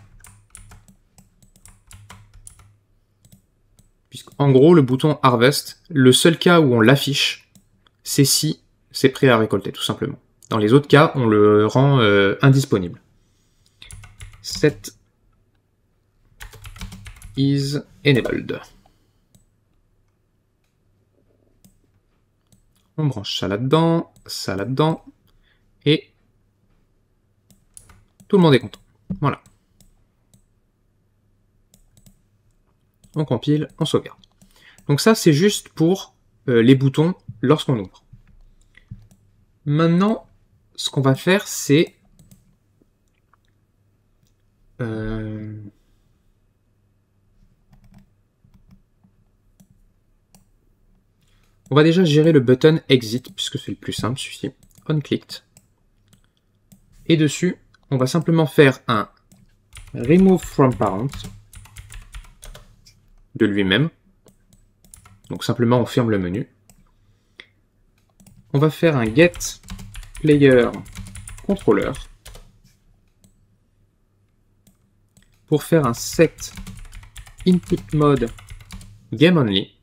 Puisqu'en gros, le bouton harvest, le seul cas où on l'affiche, c'est si c'est prêt à récolter, tout simplement. Dans les autres cas, on le rend indisponible. Set is enabled. On branche ça là-dedans, et tout le monde est content. Voilà. On compile, on sauvegarde. Donc ça, c'est juste pour les boutons lorsqu'on ouvre. Maintenant, ce qu'on va faire, c'est... On va déjà gérer le button exit, puisque c'est le plus simple, celui-ci. On-clicked. Et dessus, on va simplement faire un remove from parent de lui-même. Donc simplement, on ferme le menu. On va faire un get player controller pour faire un set input mode game only.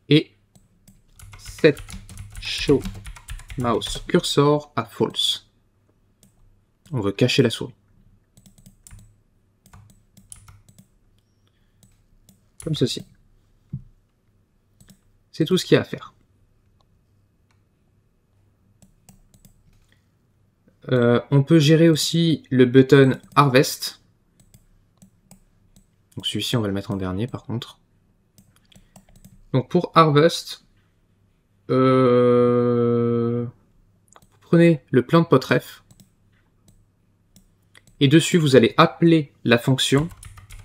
Et set show mouse cursor à false. On veut cacher la souris. Comme ceci. C'est tout ce qu'il y a à faire. On peut gérer aussi le button Harvest. Donc celui-ci, on va le mettre en dernier par contre. Donc pour Harvest, vous prenez le plan de potref. Et dessus, vous allez appeler la fonction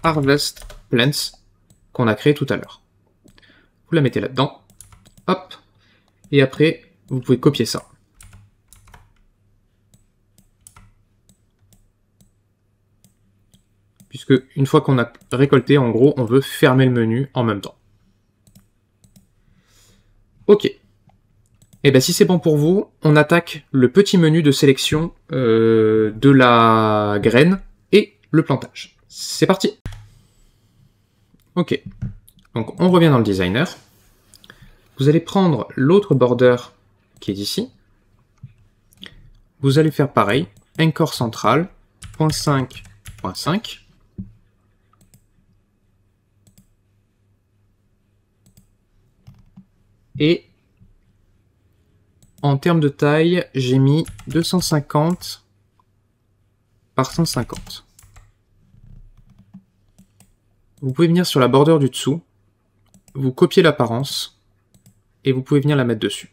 Harvest Plants qu'on a créée tout à l'heure. Vous la mettez là-dedans. Hop. Et après, vous pouvez copier ça. Puisque une fois qu'on a récolté, en gros, on veut fermer le menu en même temps. Ok. Et bien si c'est bon pour vous, on attaque le petit menu de sélection de la graine et le plantage. C'est parti. Ok. Donc on revient dans le designer. Vous allez prendre l'autre border qui est ici. Vous allez faire pareil. Anchor central, .5, .5. Et en termes de taille, j'ai mis 250 par 150. Vous pouvez venir sur la border du dessous, vous copiez l'apparence, et vous pouvez venir la mettre dessus.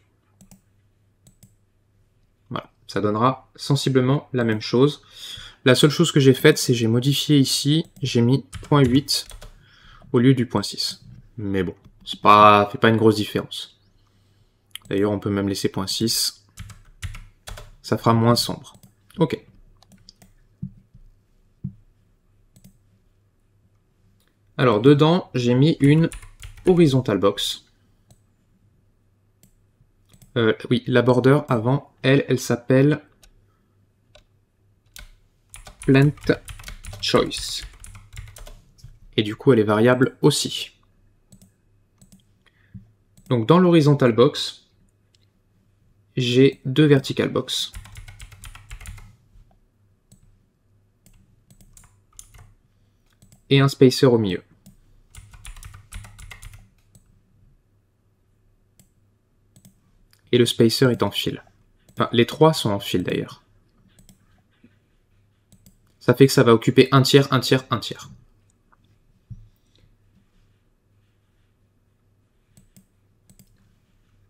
Voilà, ça donnera sensiblement la même chose. La seule chose que j'ai faite, c'est j'ai modifié ici, j'ai mis 0.8 au lieu du 0.6. Mais bon, fait pas une grosse différence. D'ailleurs, on peut même laisser 0.6. Ça fera moins sombre. Ok. Alors, dedans, j'ai mis une horizontal box. Oui, la border avant, elle s'appelle Plant Choice. Et du coup, elle est variable aussi. Donc, dans l'horizontal box, j'ai deux vertical box. Et un spacer au milieu. Et le spacer est en fil. Enfin, les trois sont en fil d'ailleurs. Ça fait que ça va occuper un tiers, un tiers, un tiers.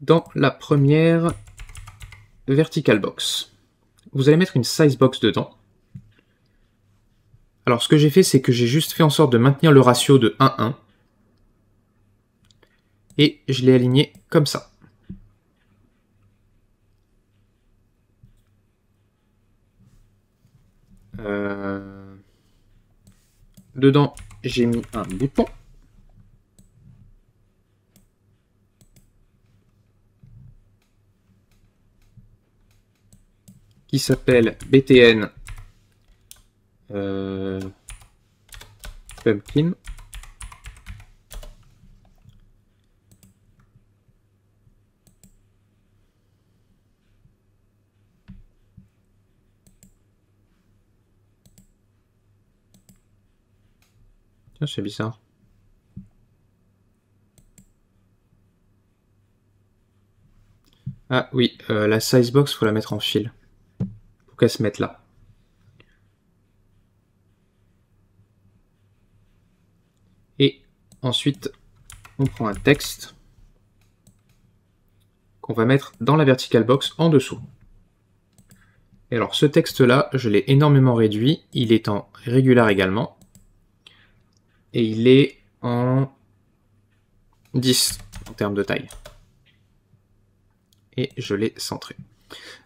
Dans la première vertical box, vous allez mettre une size box dedans. Alors ce que j'ai fait, c'est que j'ai juste fait en sorte de maintenir le ratio de 1-1. Et je l'ai aligné comme ça. Dedans, j'ai mis un bouton. Qui s'appelle BTN Pumpkin. Tiens, c'est bizarre. Ah oui, la size box, faut la mettre en fil. Pour qu'elle se mette là. Et ensuite, on prend un texte qu'on va mettre dans la vertical box en dessous. Et alors ce texte-là, je l'ai énormément réduit. Il est en régular également. Et il est en 10 en termes de taille. Et je l'ai centré.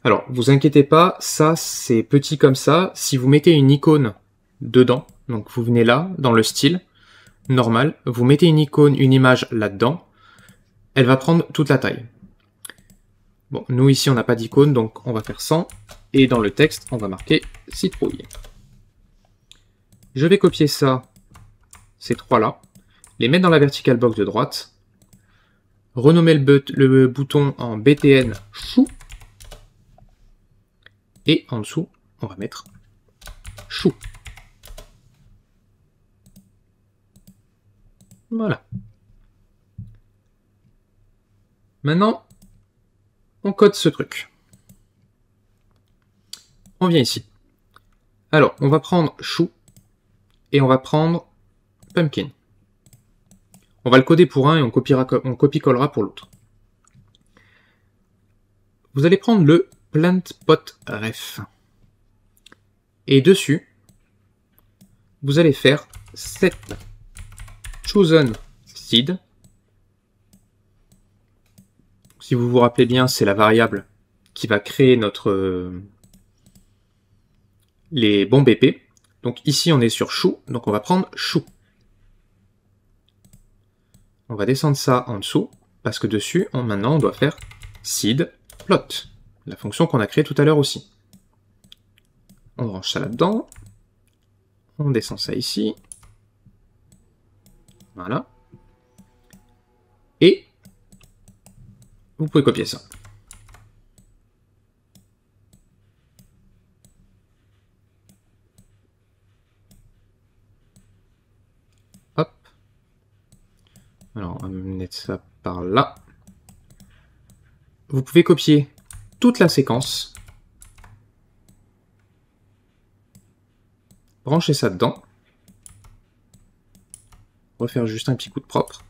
Alors, vous inquiétez pas, ça c'est petit comme ça. Si vous mettez une icône dedans, donc vous venez là, dans le style, normal, vous mettez une icône, une image là-dedans, elle va prendre toute la taille. Bon, nous ici on n'a pas d'icône, donc on va faire 100, et dans le texte, on va marquer citrouille. Je vais copier ça, ces trois-là, les mettre dans la vertical box de droite, renommer le bouton en BTN chou, et en dessous, on va mettre chou. Voilà. Maintenant, on code ce truc. on vient ici. Alors, on va prendre chou et on va prendre pumpkin. On va le coder pour un et on copie-collera pour l'autre. Vous allez prendre le plant pot ref. Et dessus, vous allez faire set chosen seed. Si vous vous rappelez bien, c'est la variable qui va créer les bons BP. Donc ici, on est sur chou, donc on va prendre chou. On va descendre ça en dessous, parce que dessus, maintenant, on doit faire seed plot, la fonction qu'on a créée tout à l'heure aussi. On range ça là-dedans. On descend ça ici. Voilà. Et vous pouvez copier ça. Hop. Alors, on va mettre ça par là. Vous pouvez copier toute la séquence. Brancher ça dedans. Refaire juste un petit coup de propre.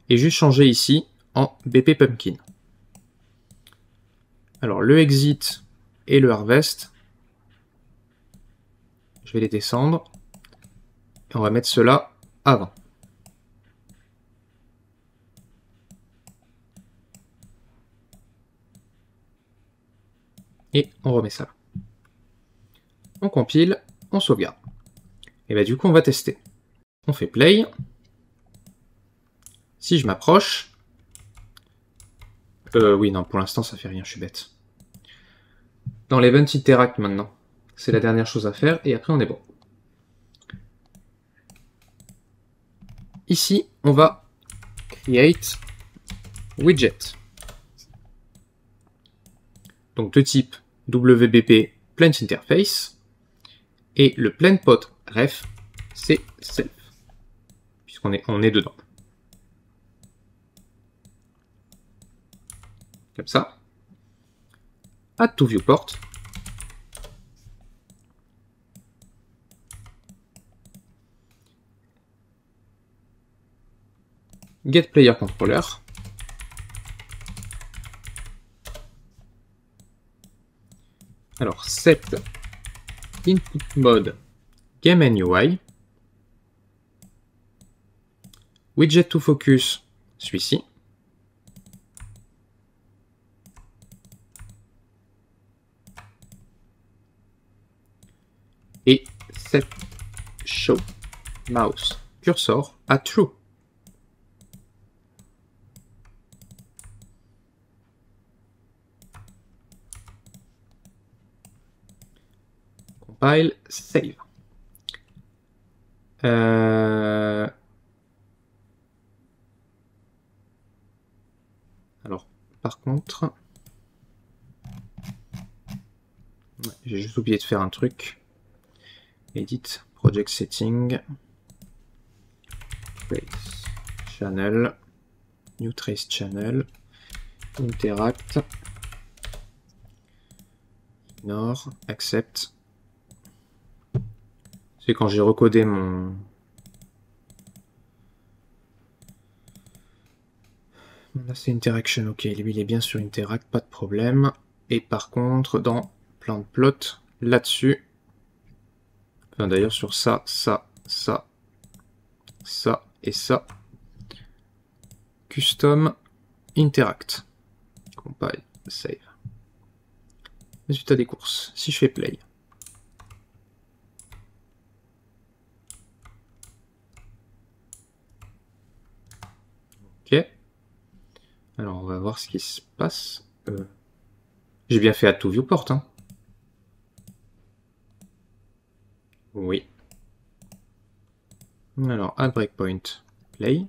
Et juste changer ici en BP Pumpkin. Alors, le exit et le harvest, je vais les descendre. Et on va mettre cela avant. Et on remet ça là. On compile, on sauvegarde. Et bien du coup, on va tester. On fait play. Si je m'approche... oui, non, pour l'instant, ça fait rien, je suis bête. Dans l'event interact maintenant. C'est la dernière chose à faire, et après, on est bon. Ici, on va create widget. Donc de type WBP plant interface. Et le plant pot ref, c'est self. Puisqu'on est dedans. Comme ça. Add to viewport. Get player controller. Alors, set input mode game and UI. Widget to focus, celui-ci. Et set show mouse cursor à true. Compile, save. Alors, par contre, j'ai juste oublié de faire un truc. Edit, project setting, trace channel, new trace channel, interact, ignore, accept. C'est quand j'ai recodé mon AC interaction, ok, lui il est bien sur interact, pas de problème. Et par contre, dans plant plot, là-dessus, enfin d'ailleurs sur ça, ça, ça, ça et ça, custom interact. Compile, save. Résultat des courses. Si je fais play. Ok. Alors on va voir ce qui se passe. J'ai bien fait add to viewport, hein. Oui. Alors, add breakpoint, play.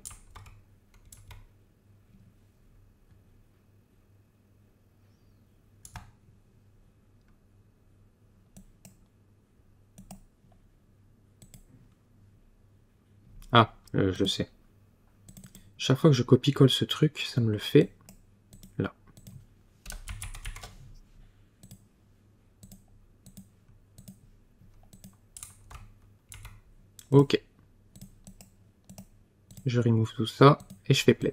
Ah, je sais. Chaque fois que je copie-colle ce truc, ça me le fait là. Ok. Je remove tout ça et je fais play.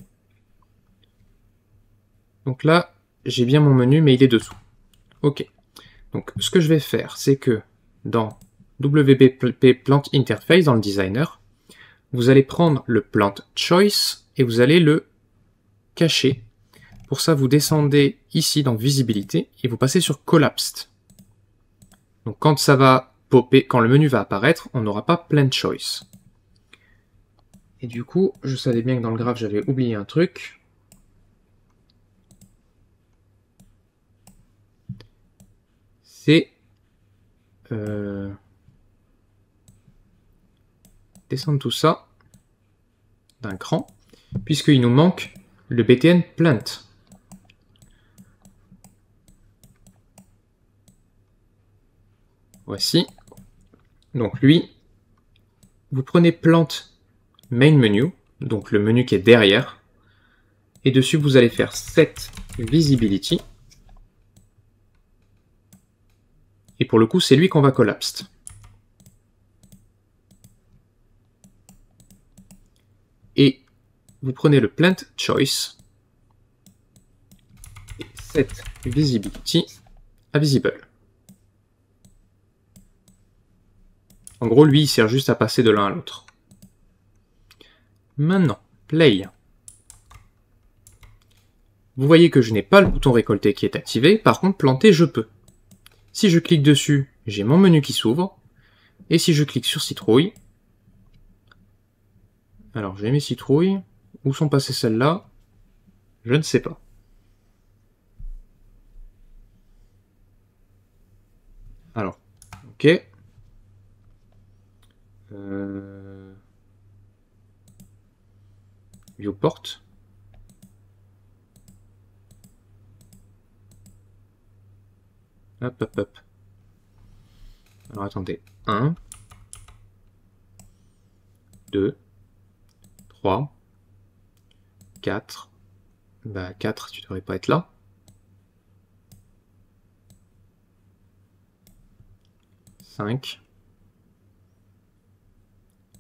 Donc là, j'ai bien mon menu, mais il est dessous. Ok. Donc ce que je vais faire, c'est que dans WP Plant Interface, dans le designer, vous allez prendre le Plant Choice et vous allez le cacher. Pour ça, vous descendez ici dans Visibilité et vous passez sur Collapsed. Donc quand ça va popper, quand le menu va apparaître, on n'aura pas Plant Choice. Et du coup, je savais bien que dans le graphe, j'avais oublié un truc. C'est descendre tout ça d'un cran, puisqu'il nous manque le BTN Plant. Voici. Donc lui, vous prenez Plant Main Menu, donc le menu qui est derrière, et dessus vous allez faire Set Visibility. Et pour le coup, c'est lui qu'on va collapse. Et vous prenez le Plant Choice et Set Visibility à Visible. En gros, lui, il sert juste à passer de l'un à l'autre. Maintenant, Play. Vous voyez que je n'ai pas le bouton récolter qui est activé, par contre, planter, je peux. Si je clique dessus, j'ai mon menu qui s'ouvre. Et si je clique sur citrouille, alors j'ai mes citrouilles. Où sont passées celles-là? Je ne sais pas. Alors, ok. Viewport. Hop, hop, hop. Alors attendez. 1, 2, 3, 4. Bah 4, tu devrais pas être là. 5,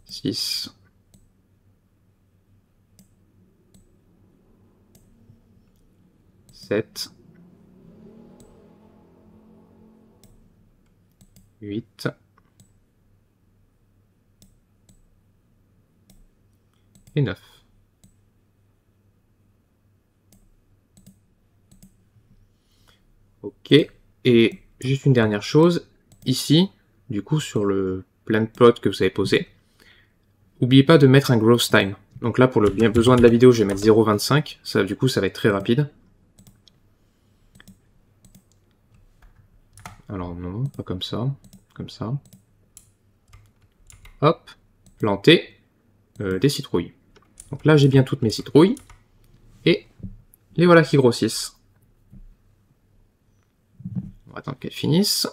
6, 7, 8, 9. Ok, et juste une dernière chose, ici, du coup, sur le plan plot que vous avez posé, n'oubliez pas de mettre un growth time. Donc là, pour le bien besoin de la vidéo, je vais mettre 0,25, ça, du coup, ça va être très rapide. Alors non, pas comme ça, comme ça. Hop, planter des citrouilles. Donc là, j'ai bien toutes mes citrouilles, et les voilà qui grossissent. On va attendre qu'elles finissent.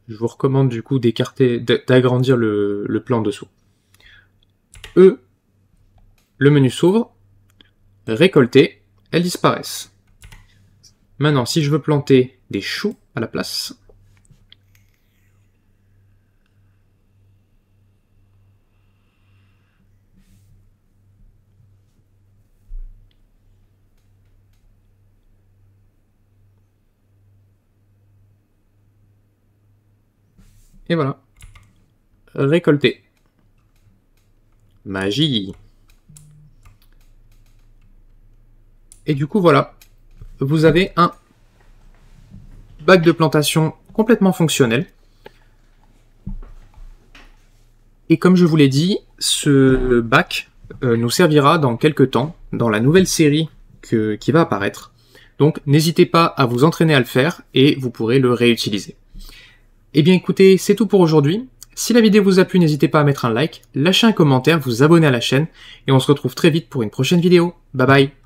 Je vous recommande du coup d'écarter, d'agrandir le plan dessous. Le menu s'ouvre, récolter, elles disparaissent. Maintenant, si je veux planter des choux à la place, et voilà. Récolter. Magie. Et du coup, voilà. Vous avez un bac de plantation complètement fonctionnel. Et comme je vous l'ai dit, ce bac nous servira dans quelques temps, dans la nouvelle série qui va apparaître. Donc n'hésitez pas à vous entraîner à le faire et vous pourrez le réutiliser. Eh bien écoutez, c'est tout pour aujourd'hui. Si la vidéo vous a plu, n'hésitez pas à mettre un like, lâcher un commentaire, vous abonner à la chaîne, et on se retrouve très vite pour une prochaine vidéo. Bye bye!